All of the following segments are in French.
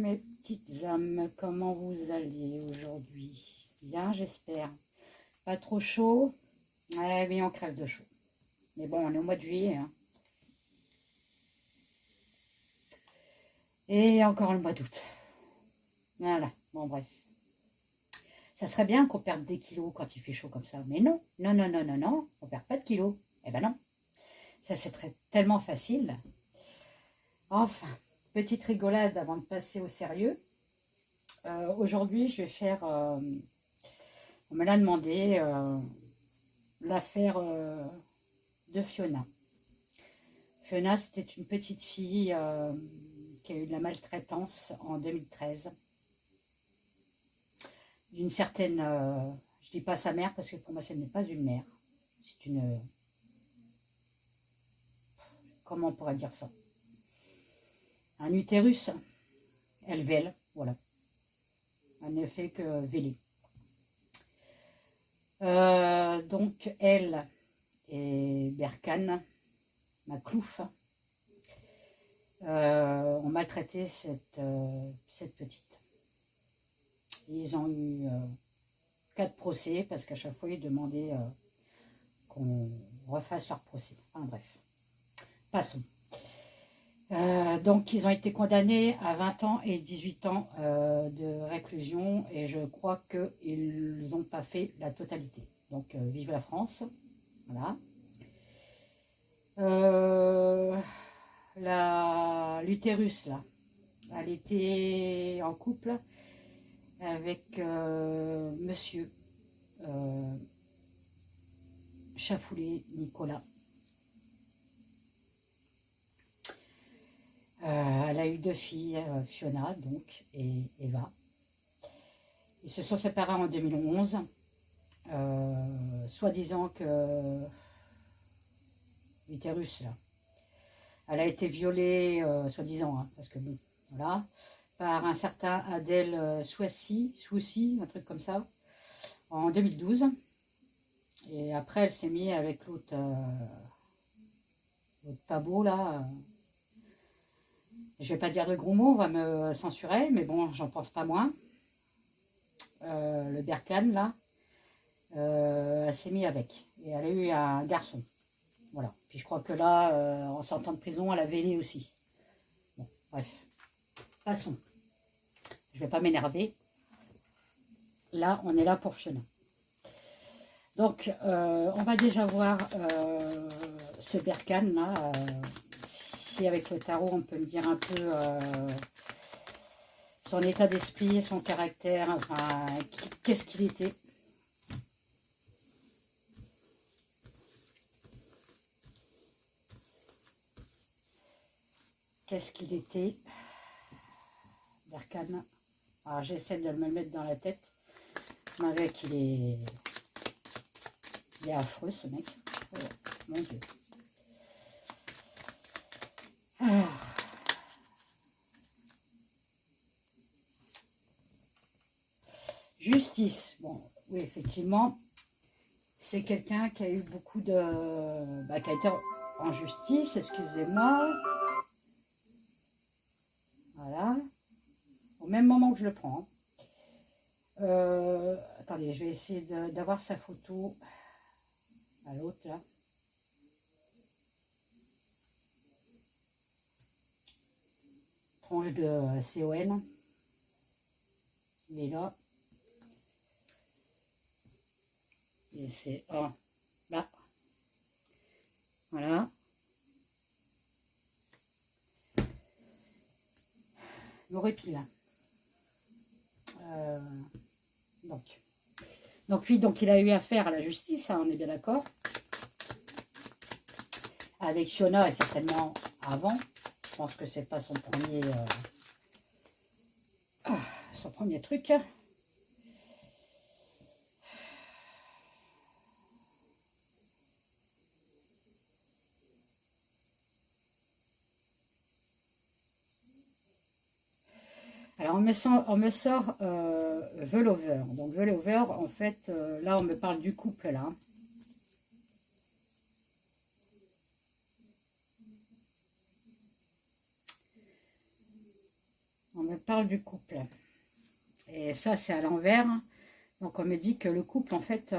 mes petites âmes, comment vous allez aujourd'hui? Bien, j'espère. Pas trop chaud? Ouais, oui, on crève de chaud. Mais bon, on est au mois de juillet, hein. Et encore le mois d'août. Voilà, bon bref. Ça serait bien qu'on perde des kilos quand il fait chaud comme ça. Mais non, non, non, non, non, non, on perd pas de kilos. Eh ben non, ça c'est tellement facile. Enfin, petite rigolade avant de passer au sérieux. Aujourd'hui, je vais faire, on me l'a demandé, l'affaire de Fiona. Fiona, c'était une petite fille qui a eu de la maltraitance en 2013. D'une certaine, je dis pas sa mère parce que pour moi, ce n'est pas une mère. C'est une, comment on pourrait dire ça? Un utérus, elle vèle, voilà. Elle ne fait que véler. Donc, elle et Berkane, Maclouf, ont maltraité cette petite. Ils ont eu 4 procès parce qu'à chaque fois, ils demandaient qu'on refasse leur procès. Enfin bref, passons. Donc, ils ont été condamnés à 20 ans et 18 ans de réclusion et je crois qu'ils n'ont pas fait la totalité. Donc, vive la France. Voilà. L'utérus, là, elle était en couple avec monsieur Chafoulet Nicolas. Elle a eu 2 filles, Fiona donc et Eva. Ils se sont séparés en 2011, soi-disant que l'utérus, là, elle a été violée, soi-disant, hein, parce que bon, voilà, par un certain Adel Souassi, un truc comme ça, en 2012. Et après, elle s'est mise avec l'autre pas beau, là. Je vais pas dire de gros mots, on va me censurer, mais bon, j'en pense pas moins. Le Berkane, là, elle s'est mise avec. Et elle a eu un garçon. Voilà. Puis je crois que là, en sortant de prison, elle a vélé aussi. Bon, bref. Passons. Je vais pas m'énerver. Là, on est là pour Fiona. Donc, on va déjà voir ce Berkane, là. Si avec le tarot, on peut me dire un peu son état d'esprit, son caractère, enfin, qu'est-ce qu'il était. Qu'est-ce qu'il était, Berkane. Alors, j'essaie de me le mettre dans la tête. Avec, il est affreux, ce mec. Oh, mon Dieu. Ah. Justice. Bon, oui, effectivement, c'est quelqu'un qui a eu beaucoup de... qui a été en justice, excusez-moi. Voilà. Au même moment que je le prends. Attendez, je vais essayer d'avoir sa photo à l'autre, là. Tronche de CON. Il est là. Et c'est là. Voilà. L'orépile. Donc lui, donc il a eu affaire à la justice, hein, on est bien d'accord. Avec Fiona et certainement avant. Je pense que c'est pas son premier truc. Alors, on me sort The Lover. Donc, The Lover, en fait, là, on me parle du couple, là. On me parle du couple. Et ça, c'est à l'envers. Donc, on me dit que le couple, en fait,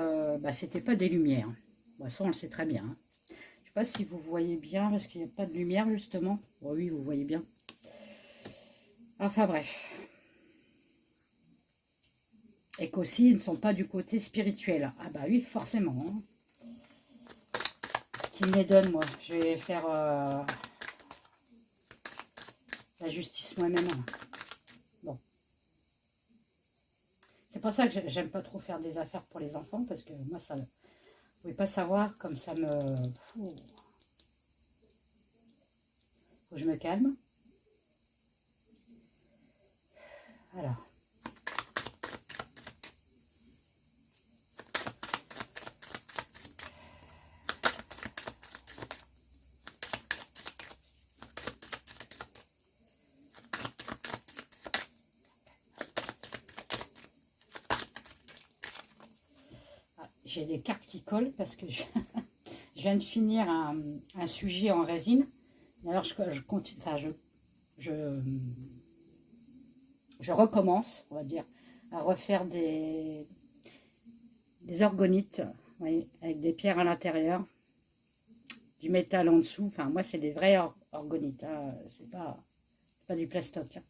c'était pas des lumières. Bon, ça, on le sait très bien. Hein. Je sais pas si vous voyez bien, parce qu'il n'y a pas de lumière, justement. Bon, oui, vous voyez bien. Enfin, bref. Et qu'aussi, ils ne sont pas du côté spirituel. Ah bah oui, forcément. Hein. Qui me les donne, moi. Je vais faire la justice moi-même. Bon. C'est pour ça que j'aime pas trop faire des affaires pour les enfants, parce que moi, ça... Vous pouvez pas savoir comme ça me... Faut que je me calme. Alors. J'ai des cartes qui collent parce que je viens de finir un sujet en résine. Alors je continue, enfin je recommence, on va dire, à refaire des orgonites, oui, avec des pierres à l'intérieur, du métal en dessous. Enfin, moi, c'est des vrais orgonites, hein, c'est pas du plastoc. Hein.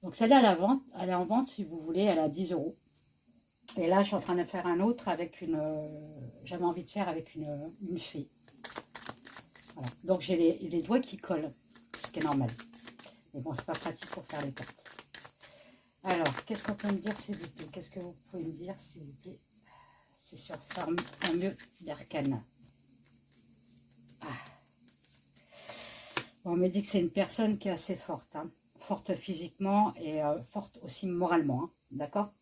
Donc celle-là, elle est en vente si vous voulez, elle a 10 €. Et là, je suis en train de faire un autre avec une... J'avais envie de faire avec une fée. Voilà. Donc, j'ai les doigts qui collent, ce qui est normal. Mais bon, c'est pas pratique pour faire les cartes. Alors, qu'est-ce qu'on peut me dire, s'il vous plaît? Qu'est-ce que vous pouvez me dire, s'il vous plaît? C'est sur fameux d'arcane. Ah. Bon, on me dit que c'est une personne qui est assez forte. Hein. Forte physiquement et forte aussi moralement. Hein. D'accord?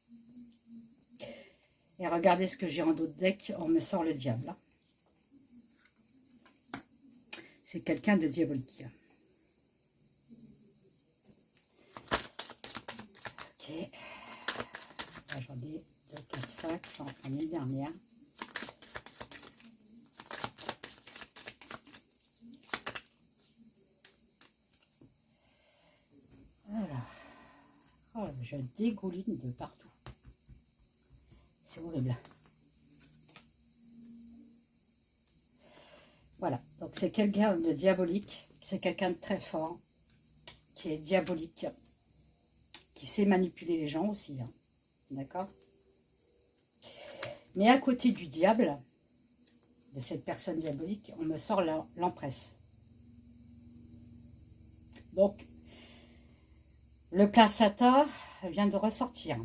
Et regardez ce que j'ai en d'autres decks, on me sort le diable. Hein. C'est quelqu'un de diabolique. Ok. Là, j'en ai 2, 4, 5. J'en prends une dernière. Voilà. Oh, je dégouline de partout. C'est horrible. Voilà, donc c'est quelqu'un de diabolique, c'est quelqu'un de très fort, qui est diabolique, qui sait manipuler les gens aussi, hein. D'accord? Mais à côté du diable, de cette personne diabolique, on me sort l'empresse. Donc, le placata vient de ressortir.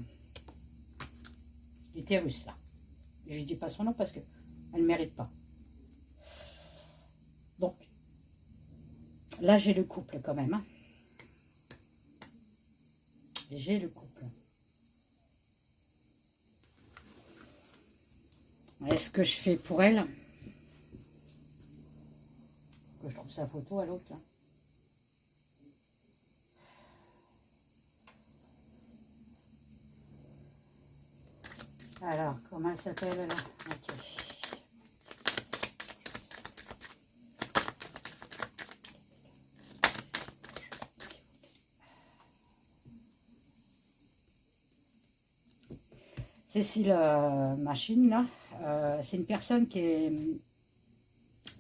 L'utérus, là. Je ne dis pas son nom parce qu'elle ne mérite pas. Donc, là, j'ai le couple quand même. Hein. J'ai le couple. Est-ce que je fais pour elle? Que je trouve sa photo à l'autre, là. Alors, comment elle s'appelle là? Ok. Cécile Machine, là, c'est une personne qui est,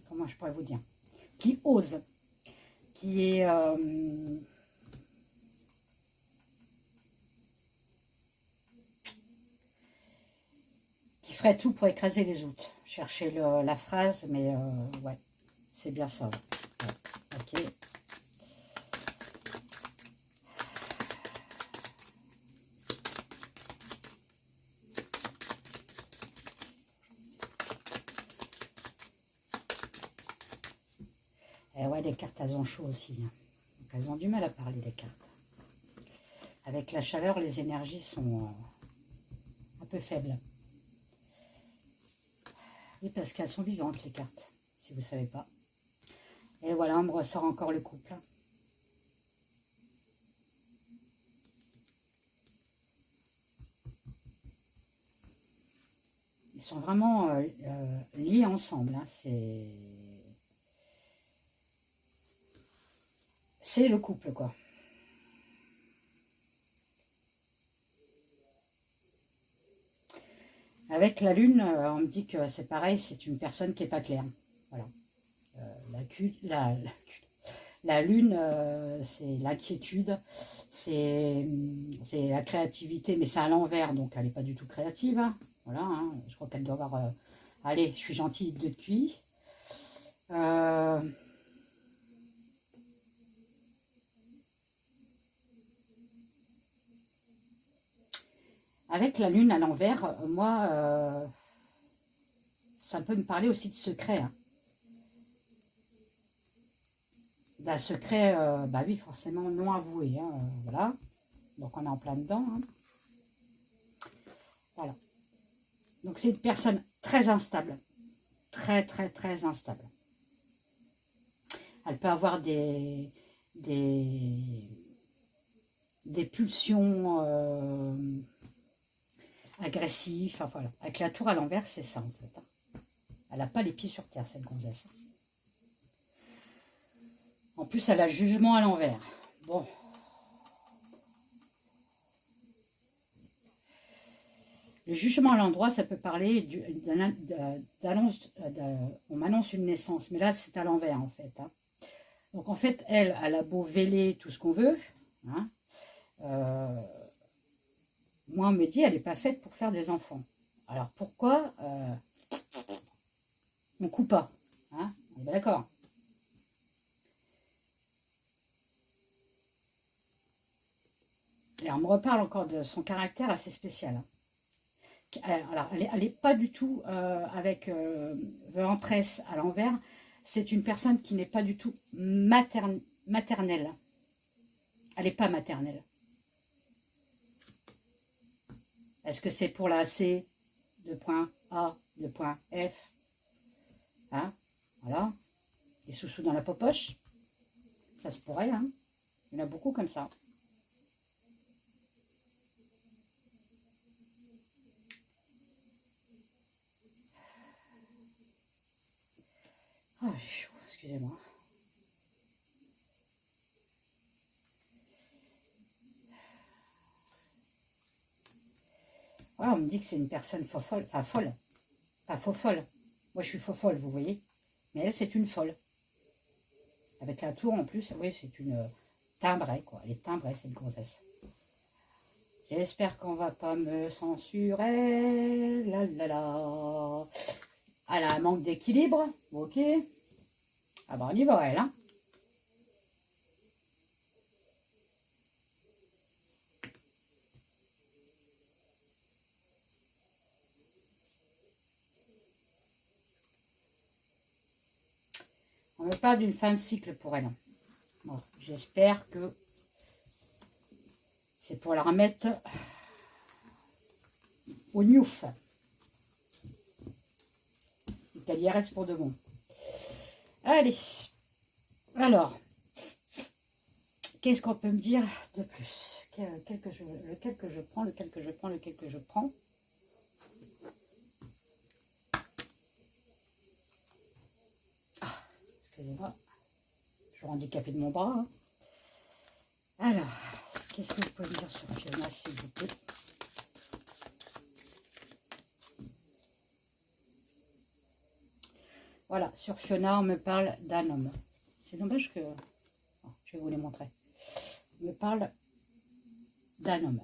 comment je pourrais vous dire, qui ose, qui est, qui ferait tout pour écraser les autres. Cherchez la phrase, mais ouais, c'est bien ça. Ouais. Ok. Et ouais, les cartes, elles ont chaud aussi. Hein. Donc, elles ont du mal à parler, les cartes. Avec la chaleur, les énergies sont un peu faibles. Oui, parce qu'elles sont vivantes, les cartes, si vous ne savez pas. Et voilà, on me ressort encore le couple. Ils sont vraiment liés ensemble. Hein. C'est le couple, quoi. Avec la lune, on me dit que c'est pareil, c'est une personne qui n'est pas claire. Voilà. La lune, c'est l'inquiétude, c'est la créativité, mais c'est à l'envers, donc elle n'est pas du tout créative. Hein. Voilà, hein. Je crois qu'elle doit avoir... allez, je suis gentille depuis. Avec la lune à l'envers, moi, ça peut me parler aussi de secret. Hein. D'un secret, bah oui, forcément non avoué. Hein, voilà. Donc on est en plein dedans. Hein. Voilà. Donc c'est une personne très instable. Très, très, très instable. Elle peut avoir des pulsions agressives. Enfin, voilà. Avec la tour à l'envers, c'est ça en fait. Hein. Elle n'a pas les pieds sur terre, cette gonzesse. En plus, elle a le jugement à l'envers. Bon. Le jugement à l'endroit, ça peut parler on m'annonce une naissance, mais là, c'est à l'envers, en fait. Hein. Donc, en fait, elle a beau véler tout ce qu'on veut. Hein, moi, on me dit, elle n'est pas faite pour faire des enfants. Alors, pourquoi on ne coupe pas hein, on est d'accord. Et on me reparle encore de son caractère assez spécial. Hein. Alors, elle n'est pas du tout avec l'empresse à l'envers. C'est une personne qui n'est pas du tout maternelle. Elle n'est pas maternelle. Est-ce que c'est pour la C, le point A, le point F hein, voilà. Les sous-sous dans la popoche. Ça se pourrait. Hein. Il y en a beaucoup comme ça. Ah, j'ai chaud, excusez-moi. Voilà, on me dit que c'est une personne folle, enfin folle. Pas faux folle. Moi, je suis faux folle, vous voyez. Mais elle, c'est une folle. Avec la tour, en plus, oui, c'est une timbrée, quoi. Elle est timbrée, cette grossesse. J'espère qu'on va pas me censurer. La la la. Elle a un manque d'équilibre. Ok. Ah bah, on y va, elle, hein. On me parle d'une fin de cycle pour elle. Bon, j'espère que c'est pour la remettre au newf. Et qu'elle y reste pour de bon. Allez. Alors, qu'est-ce qu'on peut me dire de plus? Lequel que je prends, lequel que je prends, lequel que je prends. Ah, excusez-moi. Je suis handicapée de mon bras. Hein. Alors, qu'est-ce que vous pouvez me dire sur Fiona, s'il vous plaît? Voilà, sur Fiona, on me parle d'un homme. C'est dommage que... Oh, je vais vous les montrer. On me parle d'un homme.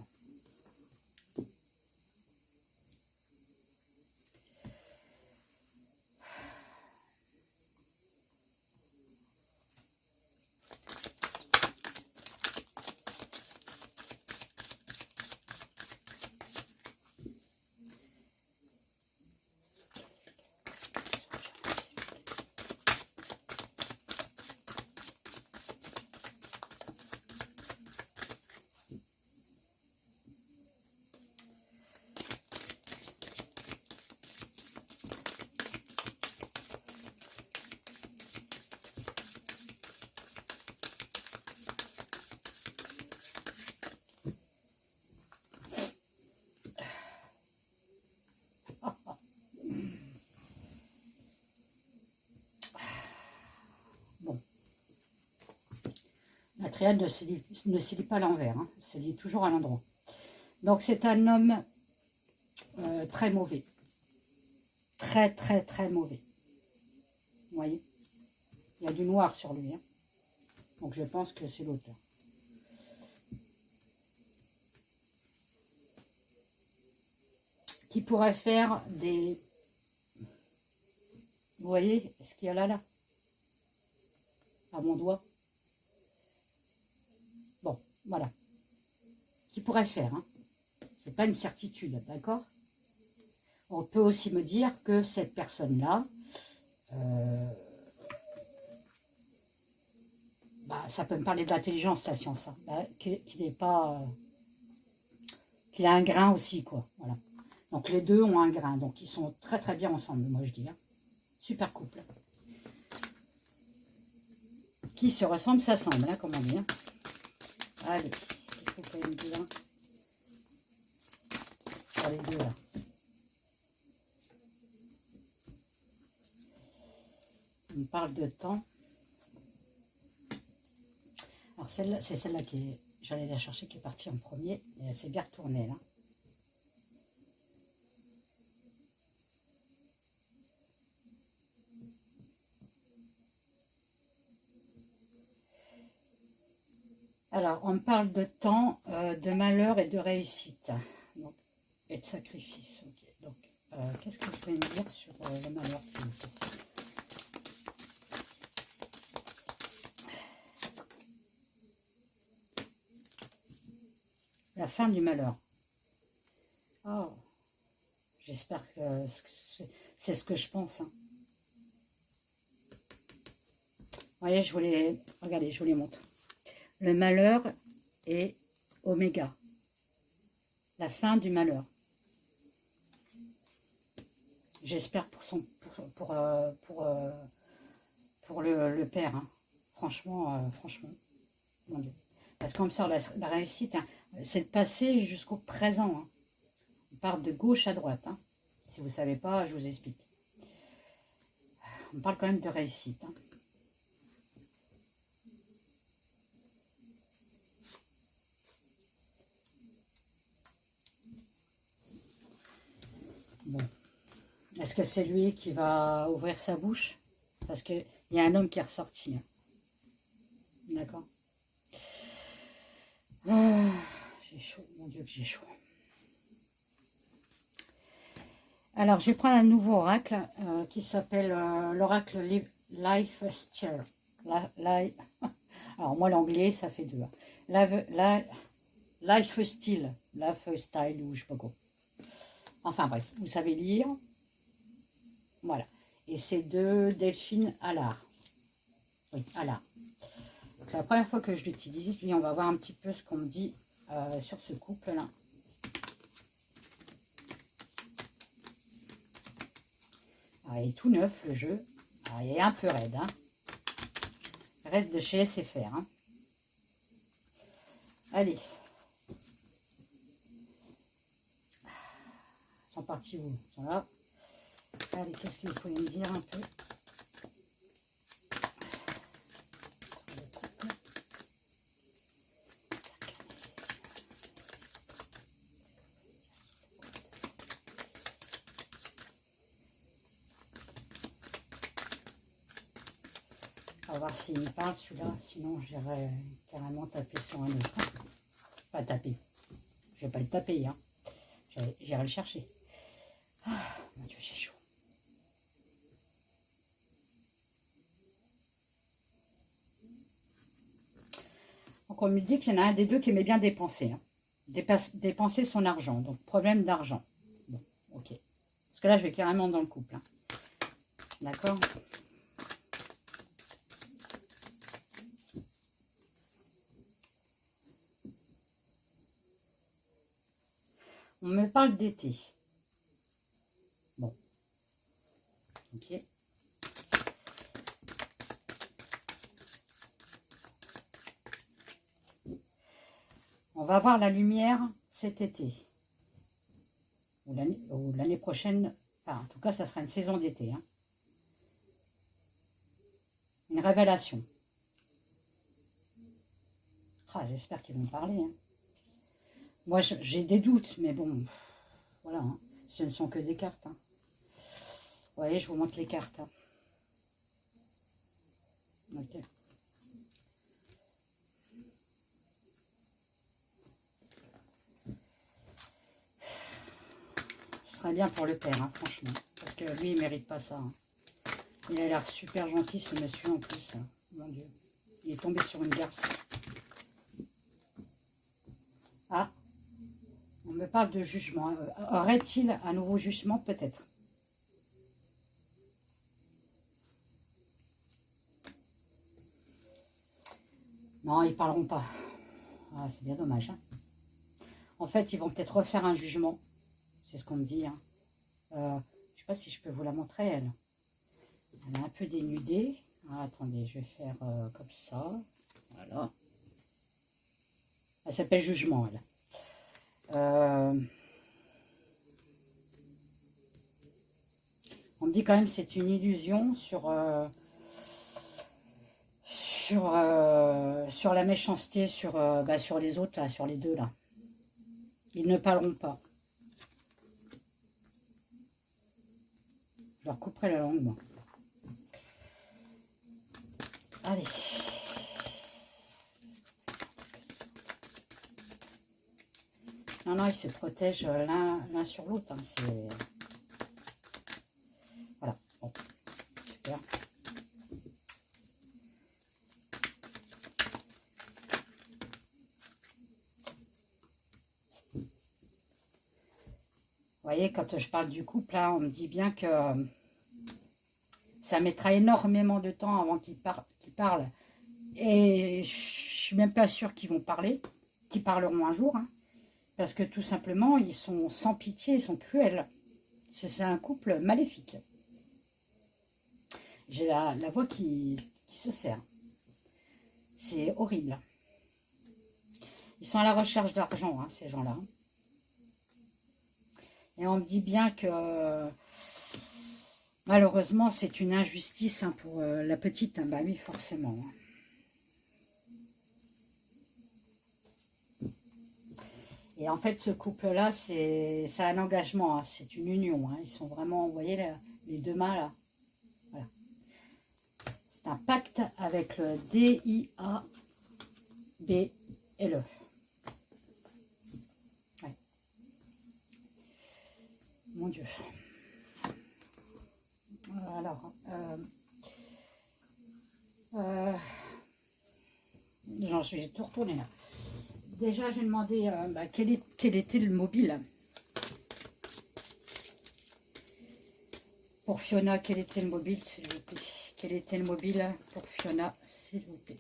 Bon. La triade ne se lit pas à l'envers, hein, se lit toujours à l'endroit. Donc c'est un homme très mauvais. très très très mauvais. Vous voyez, il y a du noir sur lui, hein. Donc je pense que c'est l'auteur. Qui pourrait faire des... Vous voyez ce qu'il y a là, à mon doigt. Bon, voilà. Qui pourrait le faire, hein. C'est pas une certitude, d'accord? On peut aussi me dire que cette personne-là, bah, ça peut me parler de l'intelligence, la science, hein. Bah, qu'il n'est pas... qu'il a un grain aussi, quoi. Voilà. Donc les deux ont un grain, donc ils sont très très bien ensemble, moi je dis, hein. Super couple. Qui se ressemble, s'assemble, hein, comme on dit, hein. Allez, qu'est-ce que vous pouvez me dire sur les deux là? On me parle de temps. Alors celle-là, c'est celle-là qui est... J'allais la chercher, qui est partie en premier, et elle s'est bien retournée là. Alors, on me parle de temps, de malheur et de réussite. Donc, et de sacrifice. Okay. Donc, qu'est-ce que vous pouvez me dire sur le malheur, s'il vous plaît? La fin du malheur. Oh, j'espère que c'est ce que je pense, hein. Vous voyez, regardez, je vous les montre. Le malheur est oméga. La fin du malheur. J'espère pour le père, hein. Franchement, mon Dieu. Parce qu'on me sort la réussite, hein, c'est le passé jusqu'au présent, hein. On part de gauche à droite, hein. Si vous ne savez pas, je vous explique. On parle quand même de réussite, hein. Bon. Est-ce que c'est lui qui va ouvrir sa bouche? Parce qu'il y a un homme qui est ressorti, hein. D'accord. Ah, j'ai chaud, mon Dieu que j'ai chaud. Alors, je vais prendre un nouveau oracle qui s'appelle l'oracle Life Style. Alors, moi, l'anglais, ça fait deux, hein. Life Style, ou je sais pas quoi. Enfin, bref, vous savez lire. Voilà. Et c'est de Delphine Allard. Oui, Allard. C'est la première fois que je l'utilise. Lui, on va voir un petit peu ce qu'on me dit sur ce couple-là. Ah, il est tout neuf, le jeu. Ah, il est un peu raide, hein. Raide de chez SFR, hein. Allez. Ils sont partis où? Ils sont là. Allez, qu'est-ce que vous pouvez me dire un peu? On va voir s'il me parle celui-là, sinon j'irai carrément taper sur un autre. Pas taper. Je vais pas le taper, hein. J'irai le chercher. Ah, mon Dieu, j'ai chaud. Donc on me dit qu'il y en a un des deux qui aimait bien dépenser, hein. Dépenser son argent. Donc problème d'argent. Bon, ok. Parce que là, je vais carrément dans le couple, hein. D'accord? On me parle d'été. Bon. Ok. On va voir la lumière cet été. Ou l'année prochaine. Enfin, en tout cas, ça sera une saison d'été, hein. Une révélation. Ah, j'espère qu'ils vont parler, hein. Moi, j'ai des doutes, mais bon, voilà, hein. Ce ne sont que des cartes, hein. voyez, je vous montre les cartes. Hein. Ok. Ce serait bien pour le père, hein, franchement. Parce que lui, il mérite pas ça. Hein. Il a l'air super gentil, ce monsieur, en plus. Hein. Mon Dieu. Il est tombé sur une garce. Ah, on me parle de jugement. Aurait-il un nouveau jugement? Peut-être. Non, ils parleront pas. Ah, c'est bien dommage. Hein. En fait, ils vont peut-être refaire un jugement. C'est ce qu'on me dit. Hein. Je ne sais pas si je peux vous la montrer, elle. Elle est un peu dénudée. Ah, attendez, je vais faire comme ça. Voilà. Elle s'appelle Jugement, elle. On me dit quand même que c'est une illusion sur la méchanceté, sur les autres, là, sur les deux, là. Ils ne parleront pas. Je leur couperai la langue, moi. Allez. Non, non, ils se protègent l'un sur l'autre. Hein, c'est... Voilà. Bon. Super. Vous voyez, quand je parle du couple, là, on me dit bien que ça mettra énormément de temps avant qu'ils parlent. Et je suis même pas sûre qu'ils vont parler, qu'ils parleront un jour. Hein, parce que tout simplement, ils sont sans pitié, ils sont cruels. C'est un couple maléfique. J'ai la voix qui se serre. C'est horrible. Ils sont à la recherche d'argent, hein, ces gens-là. Et on me dit bien que malheureusement, c'est une injustice hein, pour la petite. Hein. Bah oui, forcément. Et en fait, ce couple-là, c'est un engagement, hein, c'est une union. Hein. Ils sont vraiment, vous voyez, les deux mains là. Voilà. C'est un pacte avec le D-I-A-B-L-E. Ouais. Mon Dieu. Alors, je vais tout retourner là. Déjà, j'ai demandé quel était le mobile. Pour Fiona, quel était le mobile, s'il vous plaît? Quel était le mobile pour Fiona, s'il vous plaît?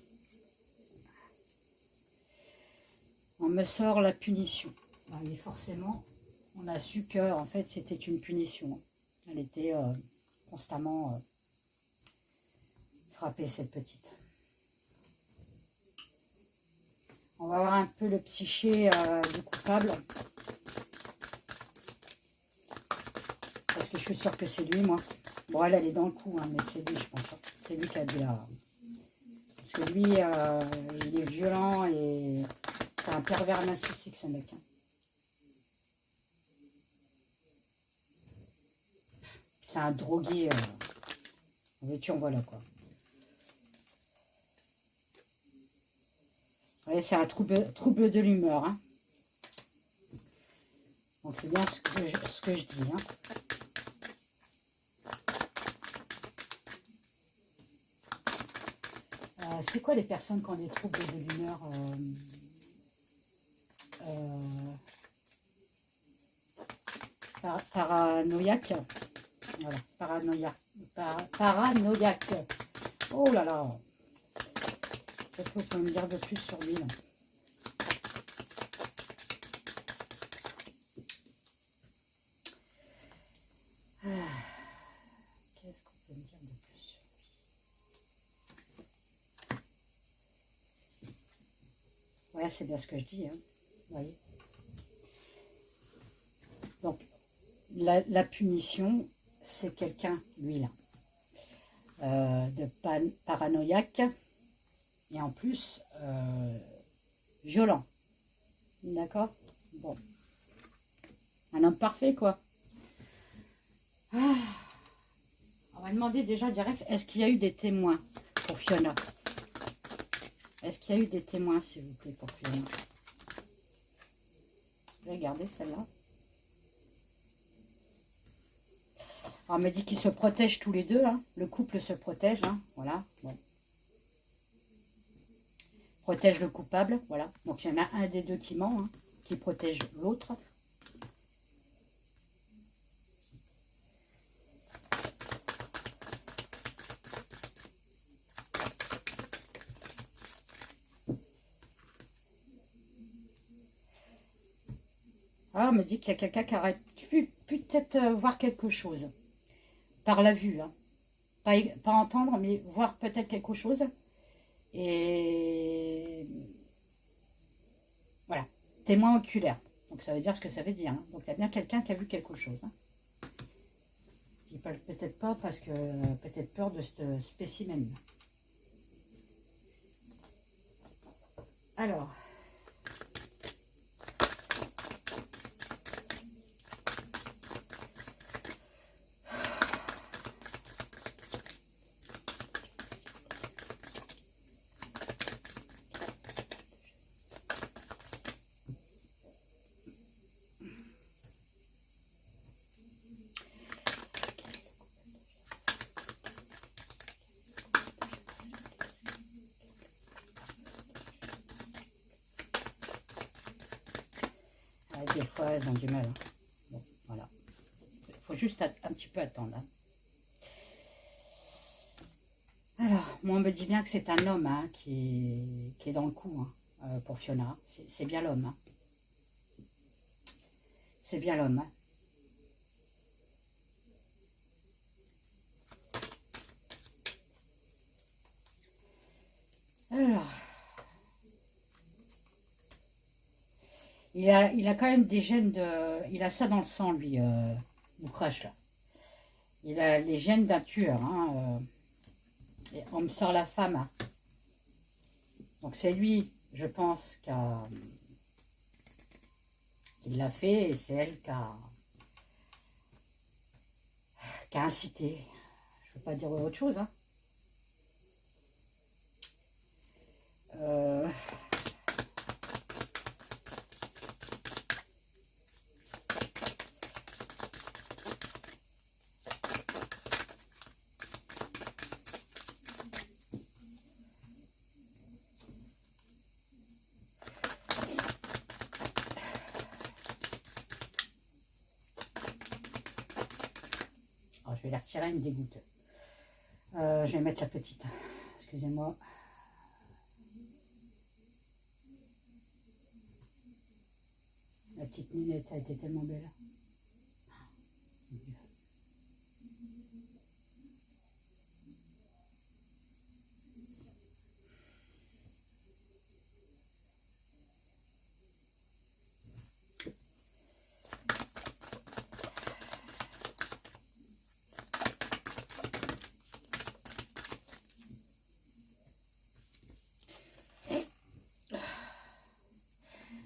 On me sort la punition. Ah oui, forcément, on a su que en fait, c'était une punition. Elle était constamment frappée, cette petite. On va voir un peu le psyché du coupable. Parce que je suis sûre que c'est lui, moi. Bon, elle est dans le coup, hein, mais c'est lui, je pense. C'est lui qui a dû la... Parce que lui, il est violent et c'est un pervers narcissique, ce mec. Hein. C'est un drogué. En veux-tu, en voilà, quoi. Ouais, c'est un trouble de l'humeur. Hein. Donc, c'est bien ce que je dis. Hein. C'est quoi les personnes qui ont des troubles de l'humeur paranoïaque. Voilà, paranoïaque. Oh là là. Qu'est-ce que vous pouvez me dire de plus sur lui là? Qu'est-ce qu'on peut me dire de plus sur lui? Ouais, c'est bien ce que je dis. Hein. Vous voyez. Donc, la punition, c'est quelqu'un, lui là, de paranoïaque et en plus violent. D'accord? Bon. Un homme parfait, quoi. Ah. va demander déjà direct, est-ce qu'il y a eu des témoins pour Fiona? Est-ce qu'il y a eu des témoins, s'il vous plaît, pour Fiona? Je vais garder celle-là. On me dit qu'ils se protègent tous les deux. Hein. Le couple se protège. Hein. Voilà. Bon. Protège le coupable. Voilà. Donc, il y en a un des deux qui ment, hein, qui protège l'autre. Ah, on me dit qu'il y a quelqu'un qui aurait pu peut-être voir quelque chose. Par la vue. Hein. Pas entendre, mais voir peut-être quelque chose. Et voilà. Témoin oculaire. Donc ça veut dire ce que ça veut dire. Hein. Donc il y a bien quelqu'un qui a vu quelque chose. Hein. Il parle peut-être pas parce que peut-être peur de ce spécimen. Alors. Des fois, elles ont du mal. Hein. Bon, voilà. Il faut juste un petit peu attendre. Hein. Alors, moi, on me dit bien que c'est un homme hein, qui est dans le coup hein, pour Fiona. C'est bien l'homme. Hein. C'est bien l'homme. Hein. Alors, il a quand même des gènes de... Il a ça dans le sang, lui, Moukrache, là. Il a les gènes d'un tueur. Hein, et on me sort la femme. Hein. Donc c'est lui, je pense, il l'a fait et c'est elle qui a incité. Je ne veux pas dire autre chose. Hein. Alors, je vais la retirer, elle me dégoûte. Je vais mettre la petite. Excusez-moi. La petite minette a été tellement belle.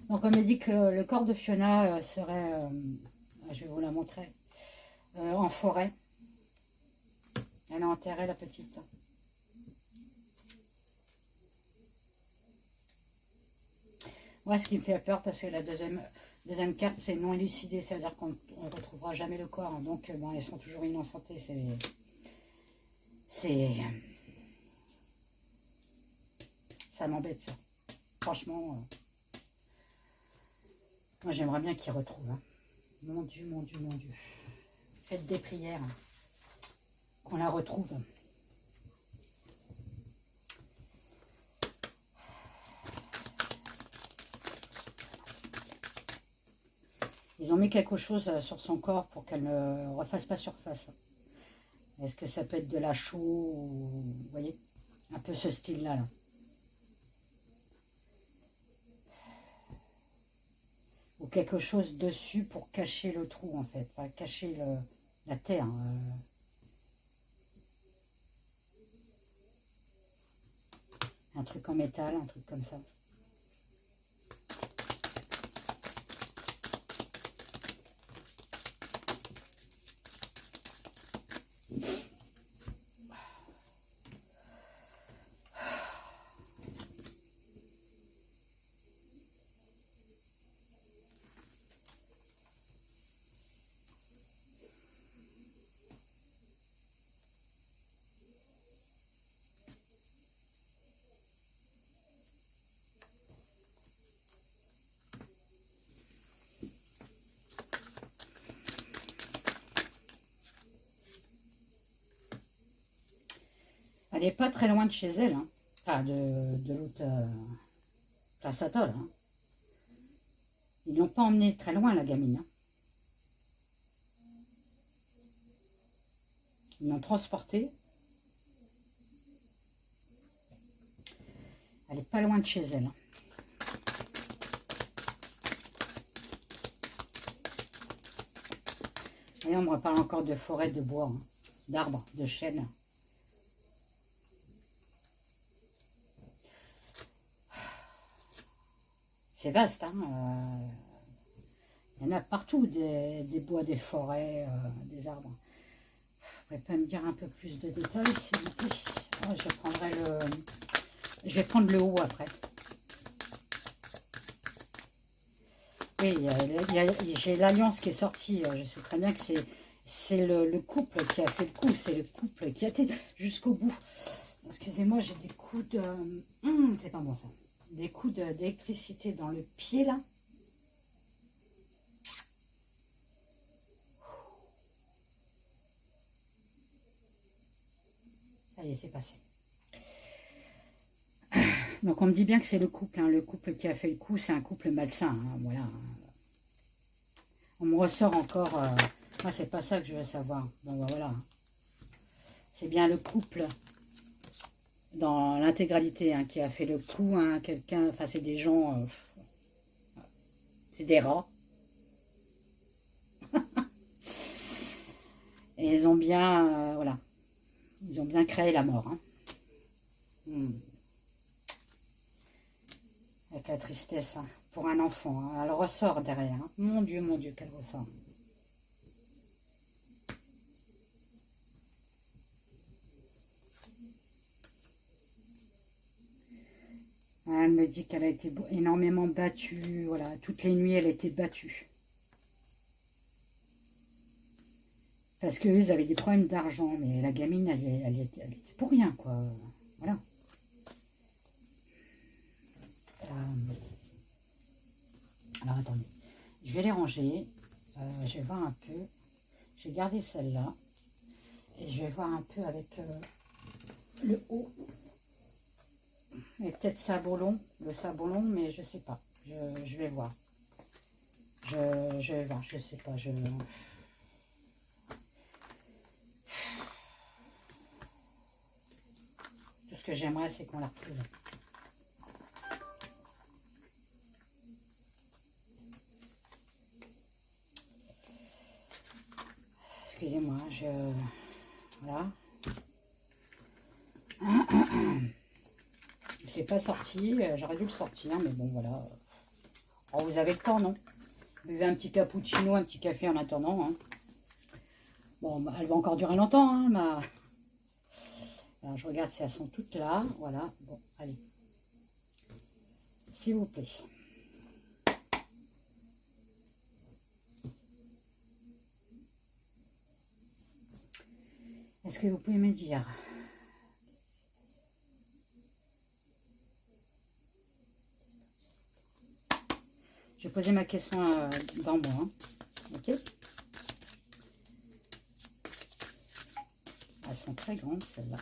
Donc on me dit que le corps de Fiona serait, je vais vous la montrer, en forêt. Elle a enterré la petite. Moi, ce qui me fait peur, parce que la deuxième carte, c'est non élucidé, ça veut dire qu'on ne retrouvera jamais le corps. Hein. Donc, bon, elles sont toujours innocentées. Ça m'embête, ça. Franchement, moi, j'aimerais bien qu'ils retrouvent. Hein. Mon Dieu, mon Dieu, mon Dieu. Faites des prières. Hein. Qu'on la retrouve. Ils ont mis quelque chose sur son corps pour qu'elle ne refasse pas surface. Est-ce que ça peut être de la chaux ou, vous voyez, un peu ce style-là. Là. Ou quelque chose dessus pour cacher le trou, en fait. Enfin, cacher la terre. Un truc en métal, un truc comme ça. Elle n'est pas très loin de chez elle, hein. Enfin, de l'autre place Atoll. Hein. Ils ne l'ont pas emmenée très loin, la gamine. Hein. Ils l'ont transportée. Elle n'est pas loin de chez elle. Hein. Et on me reparle encore de forêt, de bois, hein, d'arbres, de chênes. C'est vaste, hein. Il y en a partout, des bois, des forêts, des arbres. Vous pouvez pas me dire un peu plus de détails, s'il vous plaît? Oh, je vais prendre le haut après. Oui, j'ai l'alliance qui est sortie. Je sais très bien que c'est le couple qui a fait le coup. C'est le couple qui a été jusqu'au bout. Excusez-moi, j'ai des coups de... c'est pas bon ça. Des coups d'électricité dans le pied là. Ça y est, c'est passé. Donc on me dit bien que c'est le couple. Hein, le couple qui a fait le coup, c'est un couple malsain. Hein, voilà. On me ressort encore... moi, c'est pas ça que je veux savoir. Donc voilà. C'est bien le couple... dans l'intégralité, hein, qui a fait le coup, hein, quelqu'un, enfin c'est des gens, c'est des rats. Et ils ont bien, voilà, ils ont bien créé la mort. Hein. Avec la tristesse, hein, pour un enfant. Hein. Elle ressort derrière. Hein. Mon Dieu, qu'elle ressort. Elle me dit qu'elle a été énormément battue. Voilà, toutes les nuits, elle a été battue. Parce qu'eux, ils avaient des problèmes d'argent. Mais la gamine, elle était pour rien, quoi. Voilà. Alors, attendez. Je vais les ranger. Je vais voir un peu. Je vais garder celle-là. Et je vais voir un peu avec le haut. Et peut-être le sabolon, mais je sais pas. Je vais voir. Je vais voir, je sais pas. Tout ce que j'aimerais, c'est qu'on la retrouve. Excusez-moi, voilà. Je ne l'ai pas sorti, j'aurais dû le sortir, mais bon, voilà. Oh, vous avez le temps, non? Buvez un petit cappuccino, un petit café en attendant. Hein. Bon, bah, elle va encore durer longtemps, hein, Alors, je regarde si elles sont toutes là. Voilà, bon, allez. S'il vous plaît. Est-ce que vous pouvez me dire... Je vais poser ma question dans moi. Hein. Ok? Elles sont très grandes, celles-là.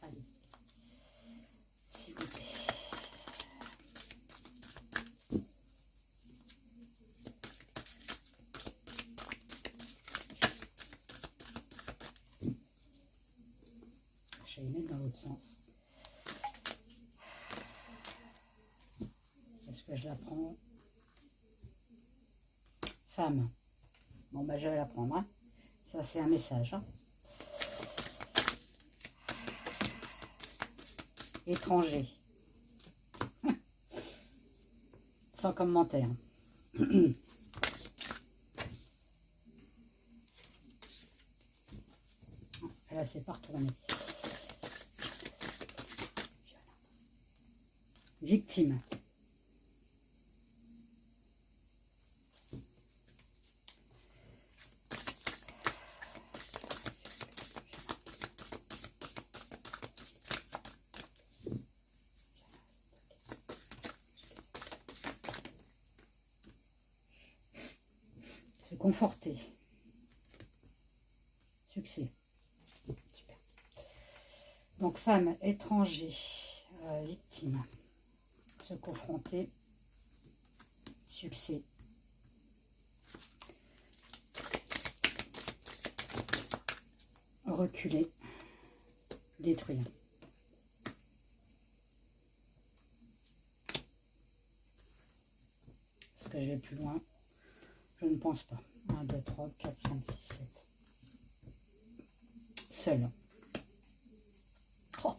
Allez. S'il vous plaît. Je vais les mettre dans l'autre sens. Est-ce que je la prends? Femme. Bon, bah, je vais la prendre. Hein. Ça, c'est un message. Hein. Étranger. Sans commentaire. Et là, c'est pas retourné. Victime. Se conforter. Succès. Super. Donc, femme, étranger, victime, se confronter, succès. Reculer, détruire. Est-ce que je vais plus loin? Je ne pense pas. 1, 2, 3, 4, 5, 6, 7. Seul. Oh.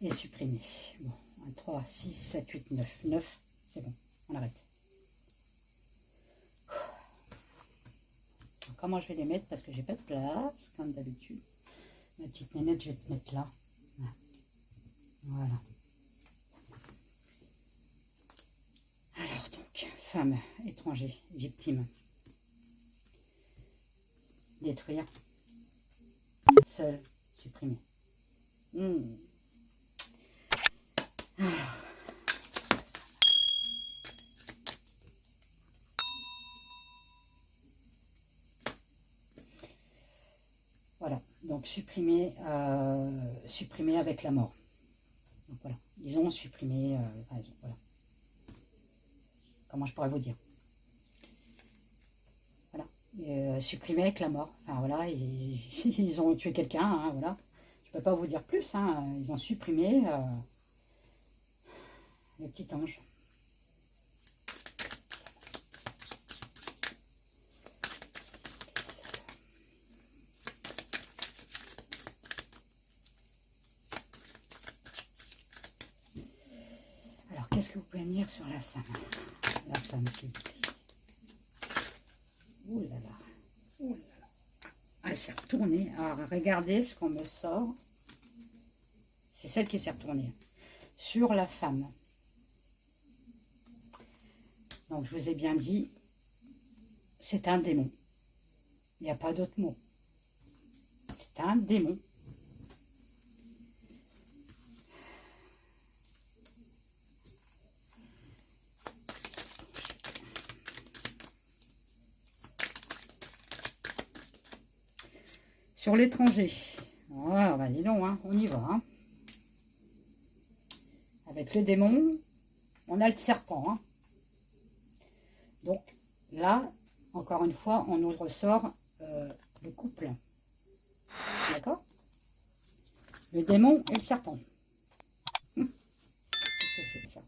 Et supprimer. Bon, 1, 3, 6, 7, 8, 9. 9, c'est bon, on arrête. Comment je vais les mettre? Parce que j'ai pas de place, comme d'habitude. Ma petite nénette, je vais te mettre là. Voilà. Alors donc, femme, étranger, victime. Détruire. Seul, supprimer. Alors. Voilà, donc supprimer, supprimer avec la mort. Donc voilà, ils ont supprimé, voilà. Comment je pourrais vous dire? Voilà, supprimer avec la mort. Enfin voilà, ils ont tué quelqu'un, hein, voilà. Je peux pas vous dire plus, hein. Ils ont supprimé le petit ange. Alors, qu'est-ce que vous pouvez me dire sur la femme? La femme, s'il vous plaît. Ouh là là. Ouh là là. Elle s'est retournée. Alors, regardez ce qu'on me sort. C'est celle qui s'est retournée. Sur la femme. Donc, je vous ai bien dit, c'est un démon. Il n'y a pas d'autre mot. C'est un démon. Sur l'étranger. Voilà, bah dis donc, hein, on y va. Hein. Avec le démon, on a le serpent. Hein. Donc là, encore une fois, on nous ressort le couple. D'accord? Le démon et le serpent. Qu'est-ce que c'est que ça?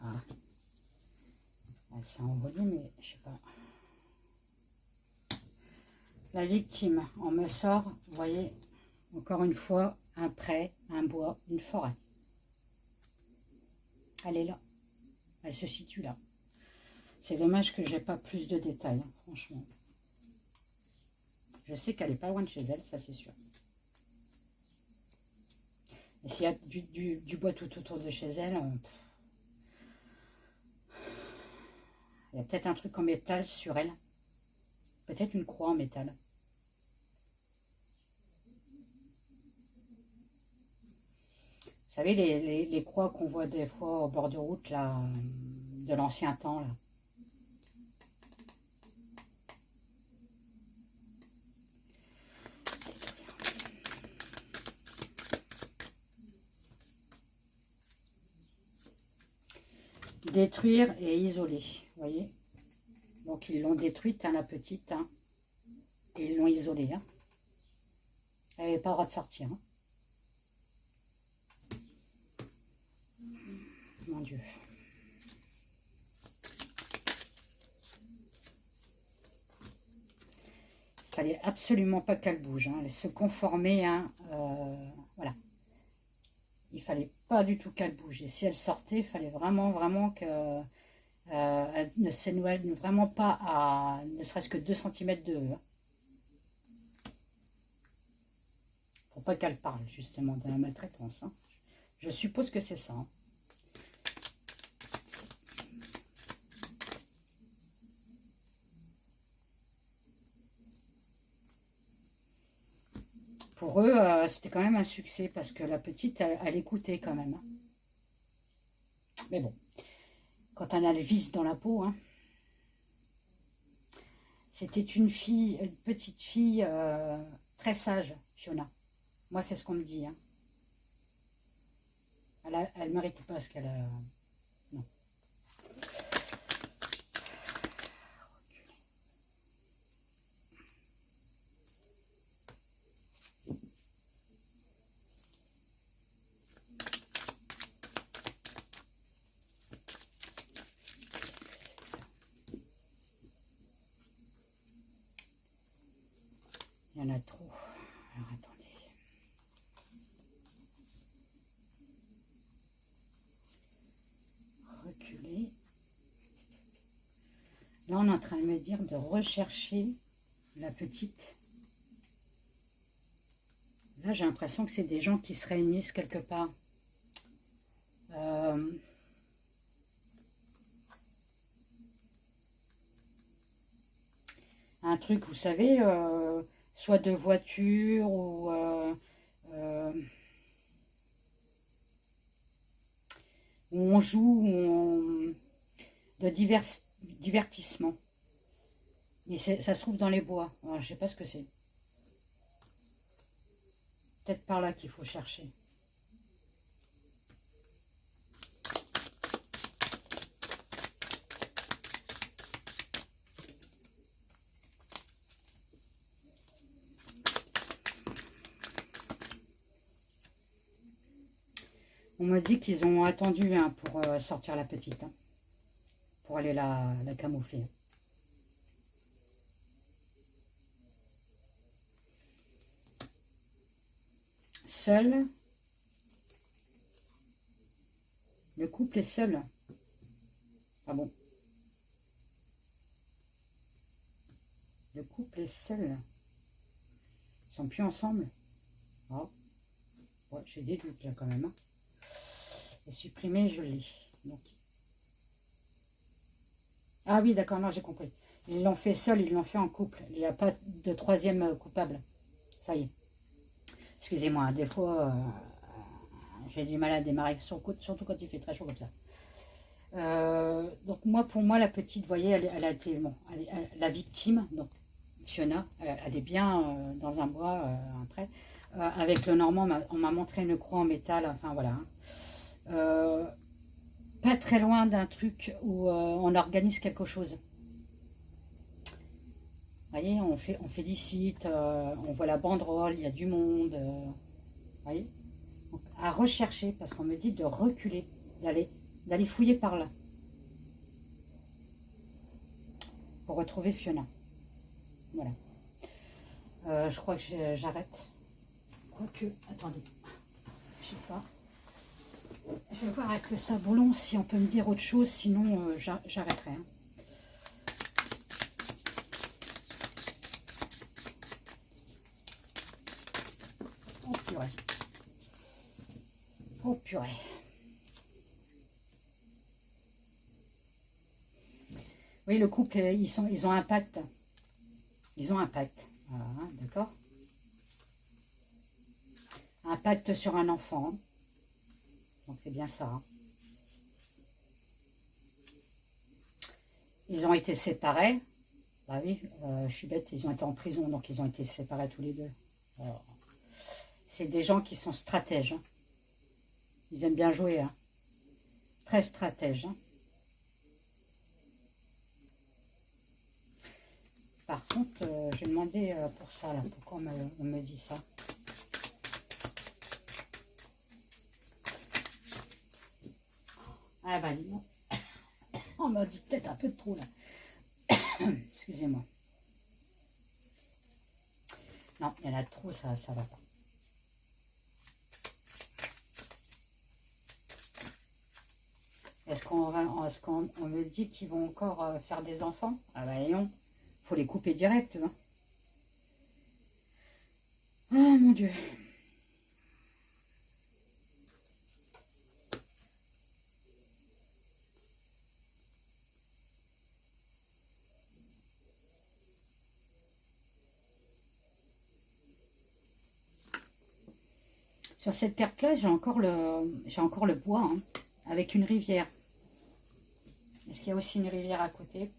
Ah. Elle s'est envolée, mais je sais pas. La victime, on me sort, vous voyez, encore une fois, un pré, un bois, une forêt. Elle est là. Elle se situe là. C'est dommage que j'ai pas plus de détails, hein, franchement. Je sais qu'elle n'est pas loin de chez elle, ça c'est sûr. Et s'il y a du bois tout autour de chez elle, il y a peut-être un truc en métal sur elle. Peut-être une croix en métal. Vous savez, les croix qu'on voit des fois au bord de route, là, de l'ancien temps, là. Détruire et isoler, vous voyez. Donc ils l'ont détruite, hein, la petite, hein, et ils l'ont isolée. Hein. Elle n'avait pas le droit de sortir. Hein. Mon Dieu. Il fallait absolument pas qu'elle bouge. Hein. Elle se conformait, hein, voilà. Il fallait pas du tout qu'elle bouge. Et si elle sortait, il fallait vraiment, vraiment que... elle ne s'éloigne vraiment pas à ne serait-ce que 2 cm de eux. Hein. Faut pas qu'elle parle justement de la maltraitance. Hein. Je suppose que c'est ça. Hein. Pour eux, c'était quand même un succès parce que la petite, elle écoutait quand même. Hein. Mais bon. quand on a le vis dans la peau. Hein. C'était une fille, une petite fille très sage, Fiona. Moi, c'est ce qu'on me dit. Hein. Elle mérite pas ce qu'elle a... Non. Il y en a trop. Alors, attendez. Reculer. Là, on est en train de me dire de rechercher la petite. Là, j'ai l'impression que c'est des gens qui se réunissent quelque part. Un truc, vous savez, soit de voiture ou où on joue, de divertissement. Et ça se trouve dans les bois. Alors, je sais pas ce que c'est. Peut-être par là qu'il faut chercher. On me dit qu'ils ont attendu hein, pour sortir la petite, hein, pour aller la camoufler. Seul. Le couple est seul. Ah bon. Le couple est seul. Ils sont plus ensemble. Oh. Ouais, j'ai des doutes là quand même. Hein. Et supprimer, je l'ai. Donc. Ah oui, d'accord, non, j'ai compris. Ils l'ont fait seul, ils l'ont fait en couple. Il n'y a pas de troisième coupable. Ça y est. Excusez-moi, des fois, j'ai du mal à démarrer, surtout quand il fait très chaud comme ça. Donc moi, pour moi, la petite, vous voyez, elle a été la victime, donc Fiona, elle est bien dans un bois après. Avec le Normand, on m'a montré une croix en métal, enfin voilà. Hein. Pas très loin d'un truc où on organise quelque chose. Vous voyez, on fait des sites, on voit la banderole, il y a du monde. Vous voyez, donc, à rechercher, parce qu'on me dit de reculer, d'aller fouiller par là. Pour retrouver Fiona. Voilà. Je crois que j'arrête. Quoique, attendez, je sais pas. Je vais voir avec le saboulon si on peut me dire autre chose, sinon j'arrêterai. Hein. Oh purée. Oh purée. Oui, le couple, ils ont un pacte. Ils ont un pacte. Voilà, hein, d'accord. Un pacte sur un enfant. Donc c'est bien ça. Hein. Ils ont été séparés. Bah oui, je suis bête, ils ont été en prison, donc ils ont été séparés tous les deux. C'est des gens qui sont stratèges. Hein. Ils aiment bien jouer. Hein. Très stratèges. Hein. Par contre, j'ai demandé pour ça, là, pourquoi on me dit ça. Ah bah dis donc. On m'a dit peut-être un peu de trop là. Excusez-moi. Non, il y en a trop, ça va pas. Est-ce qu'on me dit qu'ils vont encore faire des enfants? Ah bah non, faut les couper direct. Hein. Oh mon Dieu. Sur cette carte-là, j'ai encore le bois, hein, avec une rivière. Est-ce qu'il y a aussi une rivière à côté?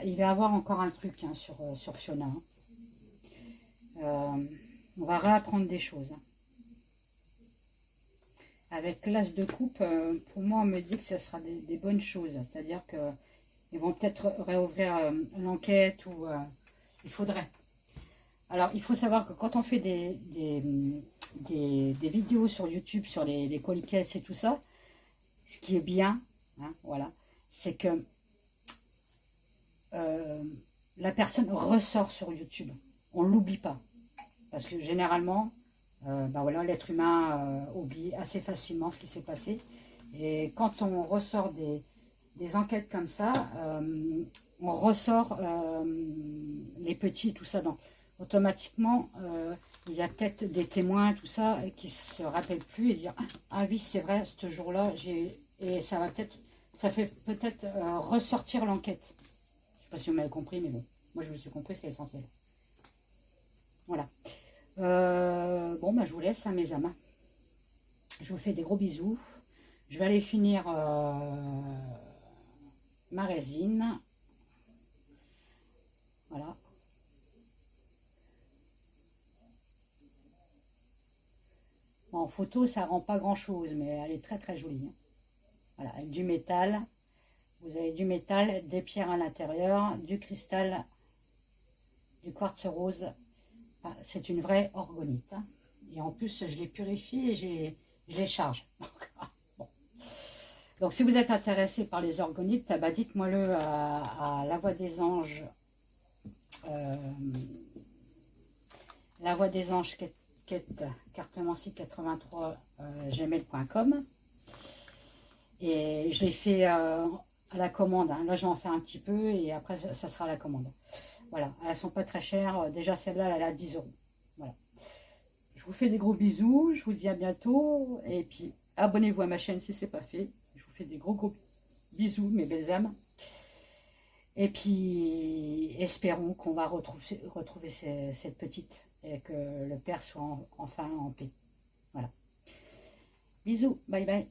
Il va y avoir encore un truc hein, sur Fiona. Hein. On va réapprendre des choses. Hein. Avec l'as de coupe, pour moi, on me dit que ce sera des bonnes choses. C'est-à-dire qu'ils vont peut-être réouvrir l'enquête ou il faudrait. Alors, il faut savoir que quand on fait des vidéos sur YouTube, sur les cold cases et tout ça, ce qui est bien, hein, voilà, c'est que la personne ressort sur YouTube. On ne l'oublie pas. Parce que généralement, ben voilà, l'être humain oublie assez facilement ce qui s'est passé. Et quand on ressort des enquêtes comme ça, on ressort les petits, tout ça. Donc, automatiquement, il y a peut-être des témoins, tout ça, qui ne se rappellent plus et dire « Ah oui, c'est vrai, ce jour-là, j'ai... » Et ça va peut-être, ça fait peut-être ressortir l'enquête. Je ne sais pas si vous m'avez compris, mais bon, moi je me suis compris, c'est essentiel. Voilà. Bon, bah, je vous laisse, hein, mes amas. Je vous fais des gros bisous. Je vais aller finir ma résine. Voilà. Bon, en photo, ça rend pas grand-chose, mais elle est très très jolie. Hein. Voilà, avec du métal. Vous avez du métal, des pierres à l'intérieur, du cristal, du quartz rose. Ah, c'est une vraie orgonite. Hein. Et en plus, je les purifie et je les charge. Bon. Donc, si vous êtes intéressé par les orgonites, bah, dites-moi-le à La Voix des Anges. La Voix des Anges, cartomancie83 gmail.com. Et je l'ai fait à la commande. Hein. Là, je vais en faire un petit peu et après, ça sera à la commande. Voilà, elles ne sont pas très chères. Déjà, celle-là, elle est à 10 €. Voilà. Je vous fais des gros bisous. Je vous dis à bientôt. Et puis, abonnez-vous à ma chaîne si ce n'est pas fait. Je vous fais des gros bisous, mes belles âmes. Et puis, espérons qu'on va retrouver cette petite et que le père soit enfin en paix. Voilà. Bisous. Bye bye.